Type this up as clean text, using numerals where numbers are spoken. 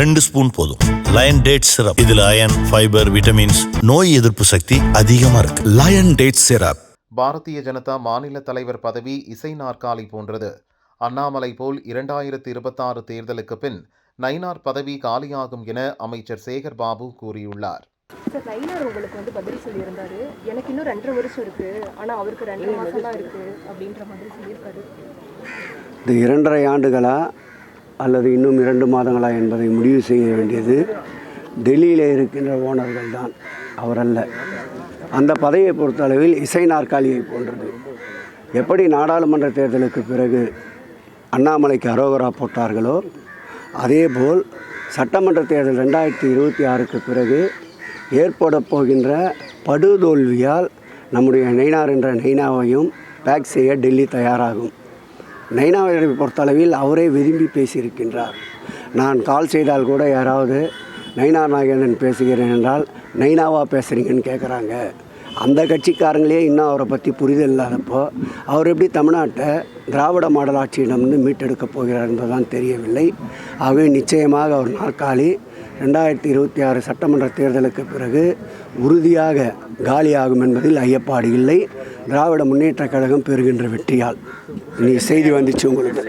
2 spoon போதும். Lion date syrup. இதுல iron, fibre, vitamins, நோய் எதிர்ப்பு சக்தி அதிகமா இருக்கு. Lion date syrup. Bharatiya Janata மாநில தலைவர் பதவி இசை நாற்காலி போன்றது. அண்ணாமலை போல் 2026 தேர்தலுக்கு பின் நயினார் பதவி காலியாகும் என அமைச்சர் சேகர் பாபு கூறியுள்ளார். சார், நயினார் உங்களுக்கு பதில் சொல்லியிருந்தாரு. எனக்கு இன்னும் 2.5 வருஷம் இருக்கு, ஆனால் அவருக்கு 2 மாதம் தான் இருக்கு அப்படின்ற மாதிரி சொல்லியிருக்காரு. இது 2.5 ஆண்டுகளா அல்லது இன்னும் 2 மாதங்களா என்பதை முடிவு செய்ய வேண்டியது டெல்லியில் இருக்கின்ற ஓனர்கள் தான், அவரல்ல. அந்த பதவியை பொறுத்தளவில் இசை நாற்காலியை போன்றது. எப்படி நாடாளுமன்ற தேர்தலுக்கு பிறகு அண்ணாமலைக்கு அரோகரா போட்டார்களோ அதேபோல் சட்டமன்ற தேர்தல் 2026க்கு பிறகு ஏற்பட போகின்ற படுதோல்வியால் நம்முடைய நயினார் என்ற நயினாவையும் பேக் செய்ய டெல்லி தயாராகும். நயினாவை பொறுத்தளவில் அவரே விரும்பி பேசியிருக்கின்றார். நான் கால் செய்தால் கூட யாராவது நயினார் நாகேந்திரன் பேசுகிறேன் என்றால் நயினாவா பேசுகிறீங்கன்னு கேட்குறாங்க. அந்த கட்சிக்காரங்களே இன்னும் அவரை பற்றி புரிதல் இல்லாதப்போ அவர் எப்படி தமிழ்நாட்டை திராவிட மாடல் ஆட்சியிடமிருந்து மீட்டெடுக்கப் போகிறார் என்பதுதான் தெரியவில்லை. ஆகவே நிச்சயமாக அவர் நாற்காலி 2026 சட்டமன்ற தேர்தலுக்கு பிறகு உறுதியாக காலியாகும் என்பதில் ஐயப்பாடு இல்லை. திராவிட முன்னேற்றக் கழகம் பெறுகின்ற வெற்றியால். நீ செய்தி வந்துச்சு உங்களுக்கு.